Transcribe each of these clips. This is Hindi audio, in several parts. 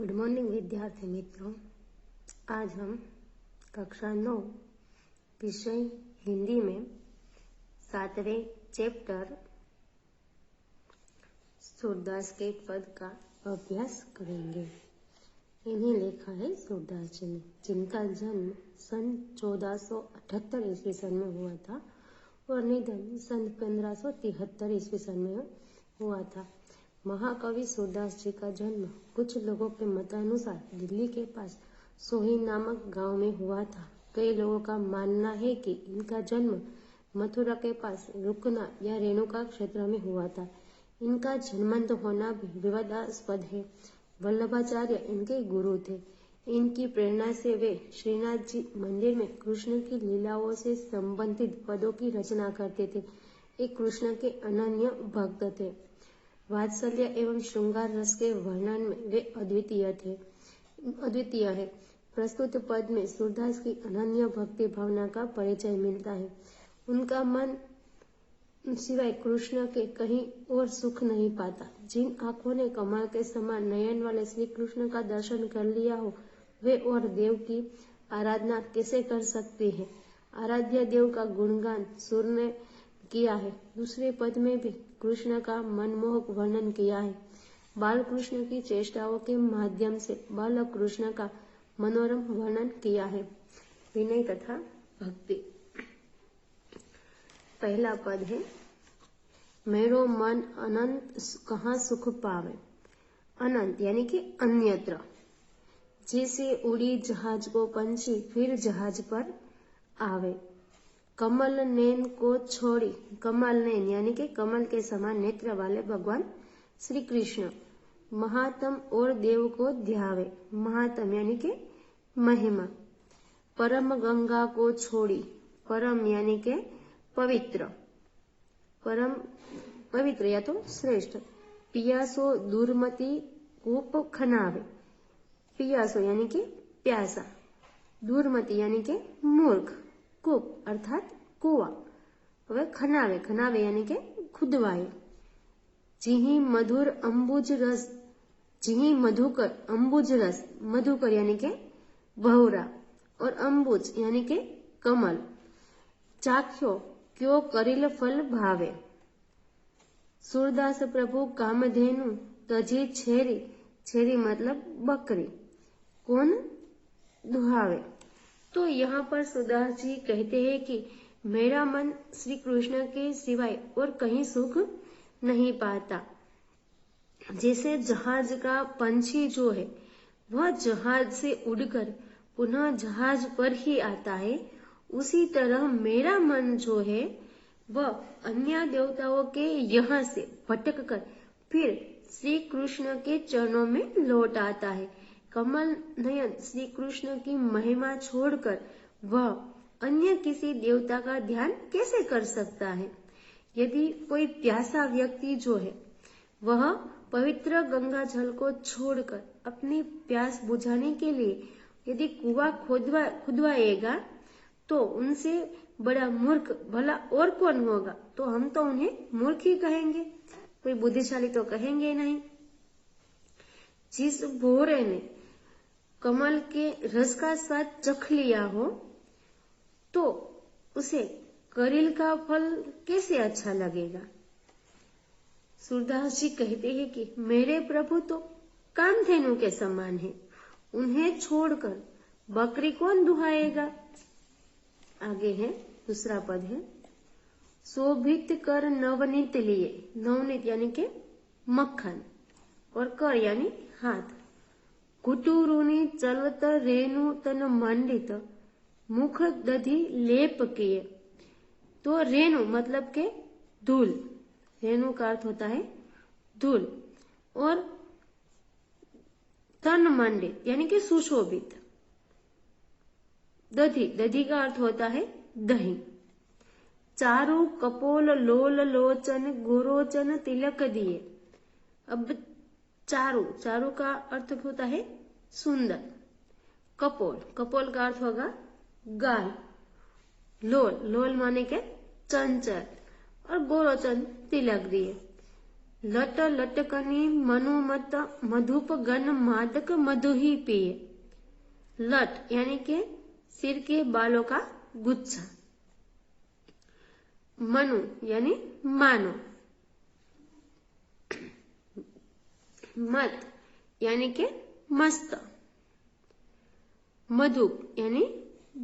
गुड मॉर्निंग विद्यार्थी मित्रों। आज हम कक्षा 9 विषय हिंदी में 7वें चैप्टर सूरदास के पद का अभ्यास करेंगे। इन्हें लिखा है सूरदास जी ने, जिनका जन्म सन 1478 ईस्वी सन में हुआ था और निधन सन 1573 ईस्वी सन में हुआ था। महाकवि सूरदास जी का जन्म कुछ लोगों के मतानुसार दिल्ली के पास सोही नामक गांव में हुआ था। कई लोगों का मानना है कि इनका जन्म मथुरा के पास रुकना या रेणुका क्षेत्र में हुआ था। इनका जन्मंत होना भी विवादास्पद है। वल्लभाचार्य इनके गुरु थे। इनकी प्रेरणा से वे श्रीनाथ जी मंदिर में कृष्ण की लीलाओं से संबंधित पदों की रचना करते थे। एक कृष्ण के अनन्य भक्त थे। वात्सल्य एवं श्रृंगार रस के वर्णन में वे अद्वितीय है। प्रस्तुत पद में सूरदास की अनन्य भक्ति भावना का परिचय मिलता है। उनका मन सिवाय कृष्ण के कहीं और सुख नहीं पाता। जिन आंखों ने कमल के समान नयन वाले श्री कृष्ण का दर्शन कर लिया हो, वे और देव की आराधना कैसे कर सकते हैं। आराध्य देव का गुणगान सुर ने किया है। दूसरे पद में भी कृष्ण का मनमोहक वर्णन किया है। बाल कृष्ण की चेष्टाओं के माध्यम से बालक कृष्ण का मनोरम वर्णन किया है। विनय तथा भक्ति। पहला पद है, मेरो मन अनंत कहाँ सुख पावे। अनंत यानी कि अन्यत्र। जैसे उड़ी जहाज को पंछी फिर जहाज पर आवे। कमल नैन को छोड़ी। कमल नैन यानी कि कमल के समान नेत्र वाले भगवान श्री कृष्ण महात्म और देव को ध्यावे। महात्म यानी कि महिमा। परम गंगा को छोड़ी। परम यानी के पवित्र। परम पवित्र या तो श्रेष्ठ। पियासो दुर्मति कूप खनावे। पियासो यानी कि प्यासा। दुर्मति यानी के मूर्ख। कूप अर्थात कुआ। હવે खनावे, खनावे यानी के खुदवाए। जिही मधुर अंबुज रस। जिही मधुकर अंबुज रस। मधुकर यानी के भौरा और अंबुज यानी के कमल। चाख्यो क्यों करिल फल भावे। सूरदास प्रभु कामधेनु तजी छेरी। छेरी मतलब बकरी। कौन दुहावे। तो यहाँ पर सूरदास जी कहते हैं कि मेरा मन श्री कृष्ण के सिवाय और कहीं सुख नहीं पाता। जैसे जहाज का पंछी जो है वह जहाज से उड़कर पुनः जहाज पर ही आता है, उसी तरह मेरा मन जो है वह अन्य देवताओं के यहाँ से भटक कर फिर श्री कृष्ण के चरणों में लौट आता है। कमल नयन श्री कृष्ण की महिमा छोड़कर वह अन्य किसी देवता का ध्यान कैसे कर सकता है। यदि कोई प्यासा व्यक्ति जो है वह पवित्र गंगा जल को छोड़कर अपनी प्यास बुझाने के लिए यदि कुआं खुदवाएगा तो उनसे बड़ा मूर्ख भला और कौन होगा। तो हम तो उन्हें मूर्ख ही कहेंगे, कोई बुद्धिशाली तो कहेंगे नहीं। जिस भौरे ने कमल के रस का स्वाद चख लिया हो तो उसे करिल का फल कैसे अच्छा लगेगा। सूरदास जी कहते हैं कि मेरे प्रभु तो कामधेनु के समान है, उन्हें छोड़कर बकरी कौन दुहाएगा। आगे है दूसरा पद है, शोभित कर नवनीत लिए। नवनीत यानी के मक्खन और कर यानी हाथ। कुटुरुनी चलत रेणु तन मंडित मुख दधी लेप किए। तो रेणु मतलब के धूल। रेणु का अर्थ होता है धूल। और तन मंडित यानी कि सुशोभित। दधी, दधी का अर्थ होता है दही। चारु कपोल लोल लोचन गोरोचन तिलक दिए। अब चारु, चारु का अर्थ होता है सुंदर। कपोल, कपोल का अर्थ होगा गाल। लोल, लोल माने के चंचल। और गोरोचन तिलक दिए। लट लटकनी मनुमत मधुप गन मादक मधु ही पिए। लट यानी के सिर के बालों का गुच्छा, मनु यानी मानो, मत यानी के मस्त, मधु यानी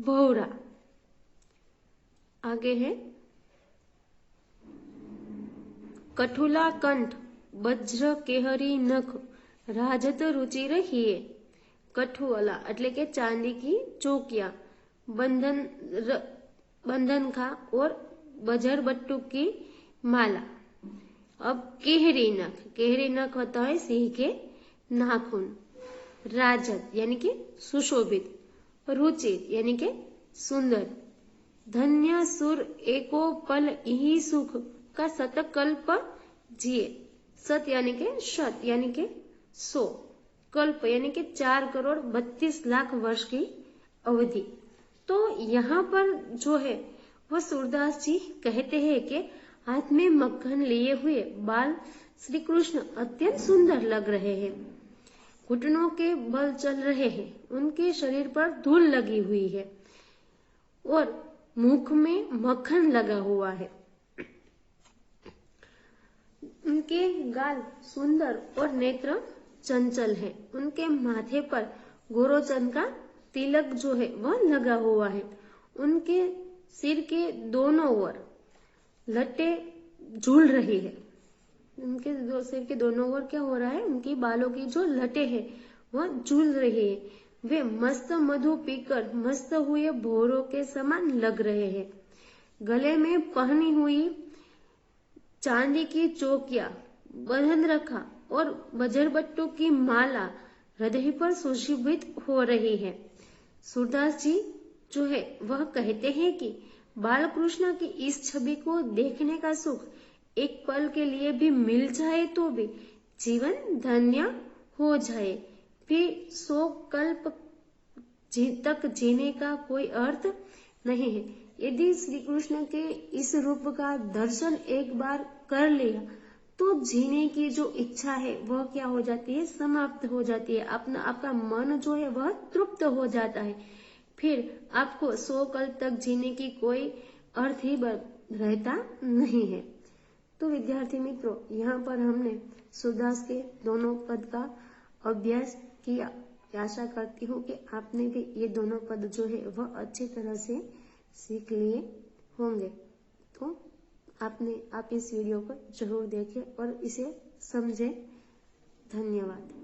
भौरा। आगे है कठुला कंठ वज्र केहरी नख राजत रुचि रहिए। कठुअला એટલે કે चांदी की चौकिया, बंधन का और बजर बट्टू की माला। अब केहरी नख होता है सिंह के नाखून। राजत यानी कि सुशोभित, रुचिर यानी कि सुंदर। धन्य सुर एको पल यही सुख का शतकल्प जिए। सत यानी के शत यानी के 100, कल्प यानी कि 4,32,00,000 वर्ष की अवधि। तो यहाँ पर जो है वह सूरदास जी कहते हैं कि हाथ में मक्खन लिए हुए बाल श्री कृष्ण अत्यंत सुंदर लग रहे हैं, घुटनों के बल चल रहे हैं, उनके शरीर पर धूल लगी हुई है और मुख में मक्खन लगा हुआ है। उनके गाल सुंदर और नेत्र चंचल है। उनके माथे पर गोरोचन का तिलक जो है वह लगा हुआ है। उनके सिर के दोनों ओर लटे झूल रही है। उनके सिर के दोनों ओर क्या हो रहा है, उनकी बालों की जो लटे हैं वह झूल रही है। वे मस्त मधु पीकर मस्त हुए भौरों के समान लग रहे हैं। गले में पहनी हुई चांदी की चौकिया बंधन रखा और बजरबट्टू की माला हृदय पर सुशोभित हो रही है। सूरदास जी जो है वह कहते हैं कि बाल कृष्ण की इस छवि को देखने का सुख एक पल के लिए भी मिल जाए तो भी जीवन धन्य हो जाए, फिर 100 कल्प तक जीने का कोई अर्थ नहीं है। यदि श्री कृष्ण के इस रूप का दर्शन एक बार कर लिया तो जीने की जो इच्छा है वह क्या हो जाती है, समाप्त हो जाती है। आपका मन जो है वह तृप्त हो जाता है, फिर आपको 100 कल्प तक जीने की कोई अर्थ ही रहता नहीं है। तो विद्यार्थी मित्रों, यहाँ पर हमने सूरदास के दोनों पद का अभ्यास किया। आशा करती हूँ कि आपने भी ये दोनों पद जो है वह अच्छी तरह से सीख लिए होंगे। तो आप इस वीडियो को जरूर देखें और इसे समझें। धन्यवाद।